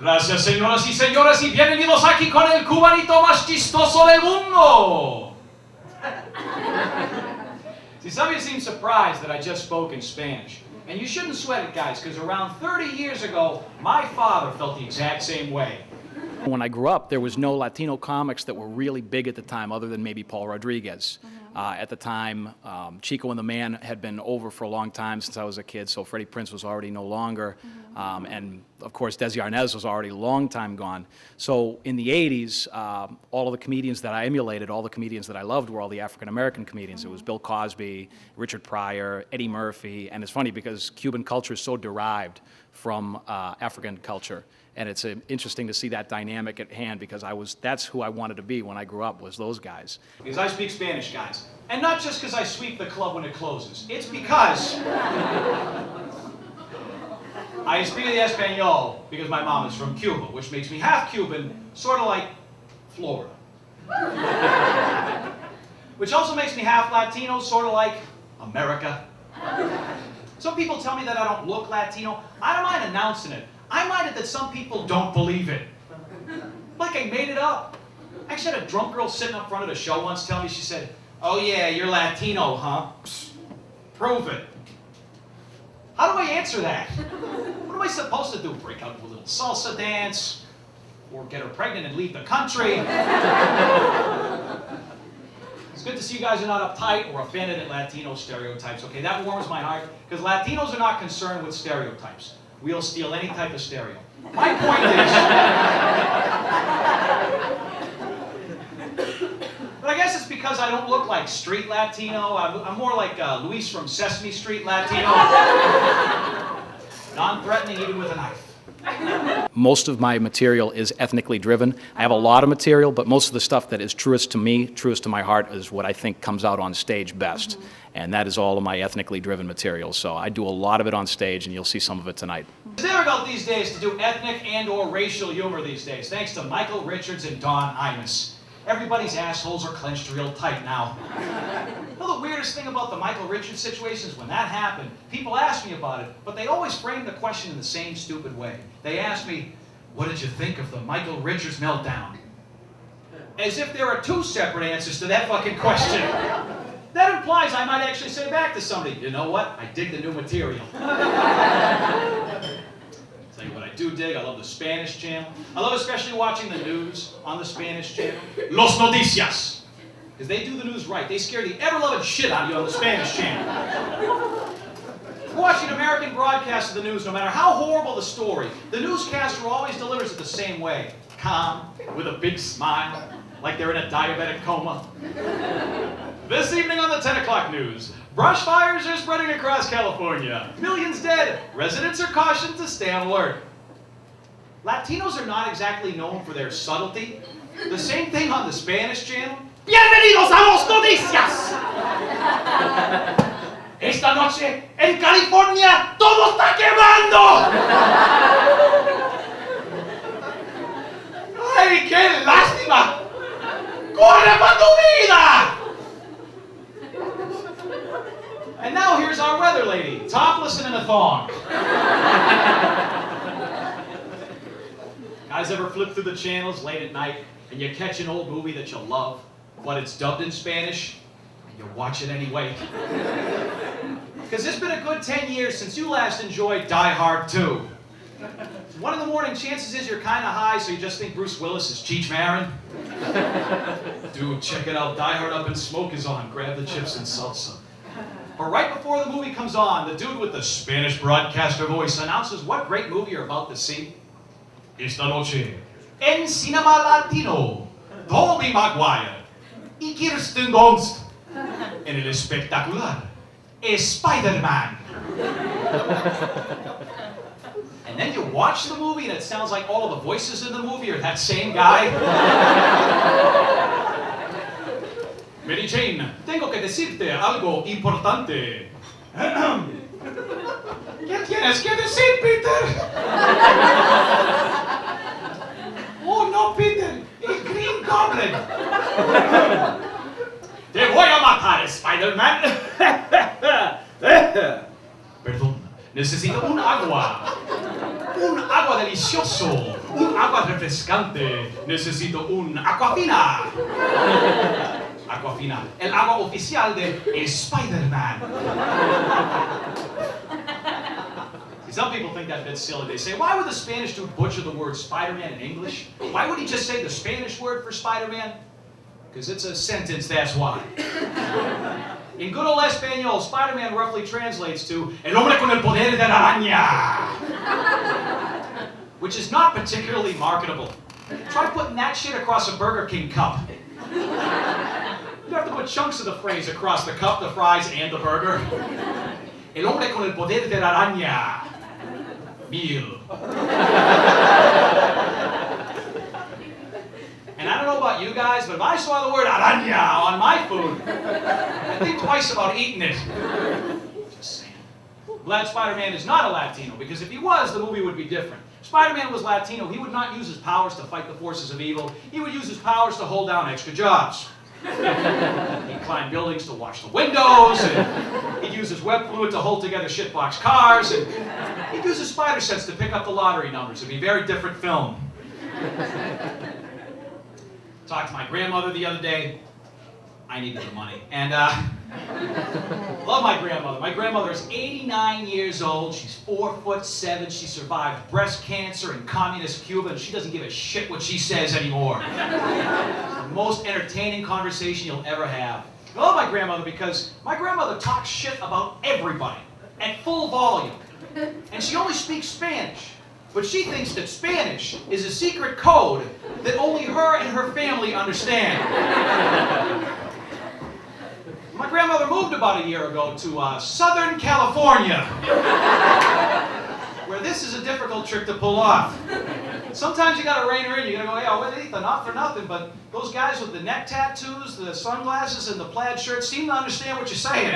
Gracias, señoras y señores, y bienvenidos aquí con el cubanito más chistoso del mundo. See, some of you seem surprised that I just spoke in Spanish. And you shouldn't sweat it, guys, because around 30 years ago, my father felt the exact same way. When I grew up, there was no Latino comics that were really big at the time, other than maybe Paul Rodriguez. At the time, Chico and the Man had been over for a long time since I was a kid, so Freddie Prinze was already no longer. And, of course, Desi Arnaz was already a long time gone. So in the 80s, all of the comedians that I emulated, all the comedians that I loved were all the African-American comedians. It was Bill Cosby, Richard Pryor, Eddie Murphy. And it's funny because Cuban culture is so derived from African culture. And it's interesting to see that dynamic at hand because that's who I wanted to be when I grew up, was those guys. Because I speak Spanish, guys. And not just because I sweep the club when it closes. It's because I speak the Espanol because my mom is from Cuba, which makes me half Cuban, sort of like Florida. Which also makes me half Latino, sort of like America. Some people tell me that I don't look Latino. I don't mind announcing it. I mind it that some people don't believe it. Like I made it up. I actually had a drunk girl sitting up front of the show once tell me, she said, "Oh yeah, you're Latino, huh? Psst, prove it." How do I answer that? What am I supposed to do? Break out into a little salsa dance? Or get her pregnant and leave the country? It's good to see you guys are not uptight or offended at Latino stereotypes. Okay, that warms my heart, because Latinos are not concerned with stereotypes. We'll steal any type of stereo. My point is, but I guess it's because I don't look like street Latino. I'm more like Luis from Sesame Street Latino. Non-threatening even with a knife. Most of my material is ethnically driven. I have a lot of material, but most of the stuff that is truest to me, truest to my heart, is what I think comes out on stage best. And that is all of my ethnically driven material. So I do a lot of it on stage, and you'll see some of it tonight. It's difficult these days to do ethnic and or racial humor these days, thanks to Michael Richards and Don Imus. Everybody's assholes are clenched real tight now. You know, the weirdest thing about the Michael Richards situation is when that happened, people asked me about it, but they always framed the question in the same stupid way. They asked me, "What did you think of the Michael Richards meltdown?" As if there are two separate answers to that fucking question. That implies I might actually say back to somebody, "You know what? I dig the new material." Tell you what I do dig, I love the Spanish channel. I love especially watching the news on the Spanish channel. Los Noticias. Because they do the news right. They scare the ever-loving shit out of you on the Spanish channel. Watching American broadcasts of the news, no matter how horrible the story, the newscaster always delivers it the same way. Calm, with a big smile, like they're in a diabetic coma. This evening on the 10 o'clock news, brush fires are spreading across California. Millions dead. Residents are cautioned to stay on alert. Latinos are not exactly known for their subtlety. The same thing on the Spanish channel. Bienvenidos a Los Noticias! Esta noche, en California, todo está quemando! ¡Ay, qué lástima! ¡Corre para tu vida! And now here's our weather lady, topless and in a thong. Guys ever flip through the channels late at night and you catch an old movie that you love, but it's dubbed in Spanish, and you watch it anyway? Because it's been a good 10 years since you last enjoyed Die Hard 2. 1 in the morning, chances is you're kind of high, so you just think Bruce Willis is Cheech Marin. Dude, check it out, Die Hard Up in Smoke is on. Grab the chips and salsa. But right before the movie comes on, the dude with the Spanish broadcaster voice announces what great movie you're about to see. Esta noche, en Cinema Latino, Tobey Maguire y Kirsten Dunst en el espectacular Spider-Man. And then you watch the movie and it sounds like all of the voices in the movie are that same guy. Mary Jane, tengo que decirte algo importante. ¿Qué tienes que decir, Peter? Oh, no, Peter. El Green Goblin. Te voy a matar, Spider-Man. Perdón, necesito un agua. Un agua delicioso. Un agua refrescante. Necesito un aquafina. Aquafina. El agua oficial de Spider-Man. Some people think that bit's silly. They say, why would the Spanish dude butcher the word Spider-Man in English? Why would he just say the Spanish word for Spider-Man? Because it's a sentence, that's why. In good old Espanol, Spider-Man roughly translates to El hombre con el poder de la araña, which is not particularly marketable. Try putting that shit across a Burger King cup. You have to put chunks of the phrase across the cup, the fries, and the burger. El hombre con el poder de la araña. Meal. And I don't know about you guys, but if I saw the word araña on my food, I'd think twice about eating it. Just saying. Glad Spider-Man is not a Latino, because if he was, the movie would be different. If Spider-Man was Latino, he would not use his powers to fight the forces of evil. He would use his powers to hold down extra jobs. He'd climb buildings to wash the windows, and he'd use his web fluid to hold together shitbox cars, and he'd use his spider sense to pick up the lottery numbers. It'd be a very different film. Talked to my grandmother the other day. I needed the money. And love my grandmother. My grandmother is 89 years old. She's 4'7". She survived breast cancer in communist Cuba, and she doesn't give a shit what she says anymore. It's the most entertaining conversation you'll ever have. I love my grandmother because my grandmother talks shit about everybody at full volume. And she only speaks Spanish. But she thinks that Spanish is a secret code that only her and her family understand. My grandmother moved about a year ago to Southern California, where this is a difficult trick to pull off. Sometimes you gotta rein her in. You gotta go, hey, Abuelita, not for nothing, but those guys with the neck tattoos, the sunglasses, and the plaid shirts seem to understand what you're saying.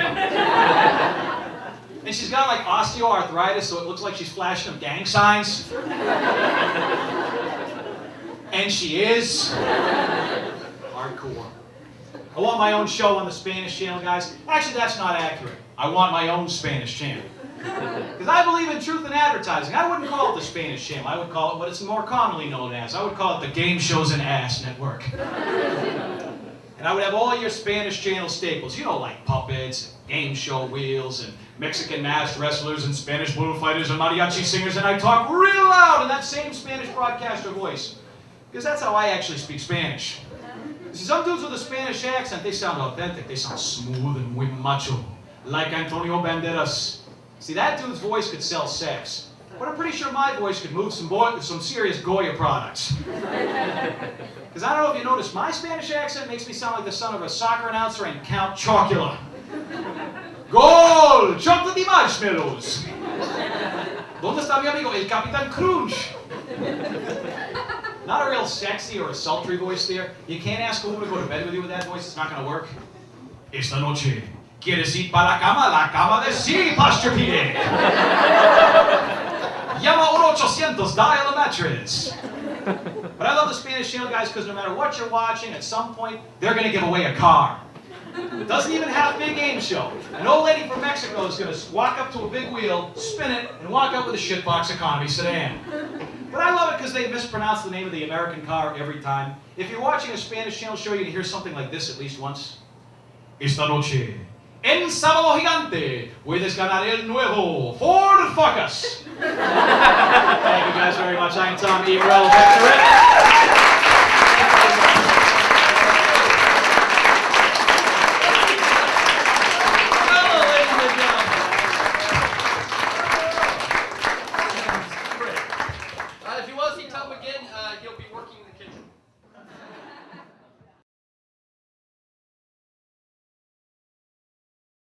And she's got like osteoarthritis, so it looks like she's flashing them gang signs. And she is hardcore. I want my own show on the Spanish channel, guys. Actually, that's not accurate. I want my own Spanish channel. Because I believe in truth in advertising. I wouldn't call it the Spanish channel. I would call it what it's more commonly known as. I would call it the Game Shows and Ass Network. And I would have all your Spanish channel staples. You know, like puppets, and game show wheels, and Mexican masked wrestlers, and Spanish bullfighters, and mariachi singers, and I talk real loud in that same Spanish broadcaster voice. Because that's how I actually speak Spanish. See, some dudes with a Spanish accent, they sound authentic. They sound smooth and muy macho. Like Antonio Banderas. See, that dude's voice could sell sex. But I'm pretty sure my voice could move some serious Goya products. Because I don't know if you noticed, my Spanish accent makes me sound like the son of a soccer announcer and Count Chocula. Gol! Chocolate de marshmallows! ¿Dónde está mi amigo, el Capitán Crunch? Not a real sexy or a sultry voice there. You can't ask a woman to go to bed with you with that voice. It's not going to work. Esta noche, ¿quieres ir para la cama? La cama de sí, Posturepede. Llama 1-800, dial a mattress. But I love the Spanish channel, guys, because no matter what you're watching, at some point, they're going to give away a car. It doesn't even have to be a game show. An old lady from Mexico is going to walk up to a big wheel, spin it, and walk out with a shitbox economy sedan. But I love it because they mispronounce the name of the American car every time. If you're watching a Spanish channel show, you can hear something like this at least once. Esta noche, en Sábado Gigante, puedes ganar el nuevo Ford Focus. Thank you guys very much. I'm Tom E. Morello.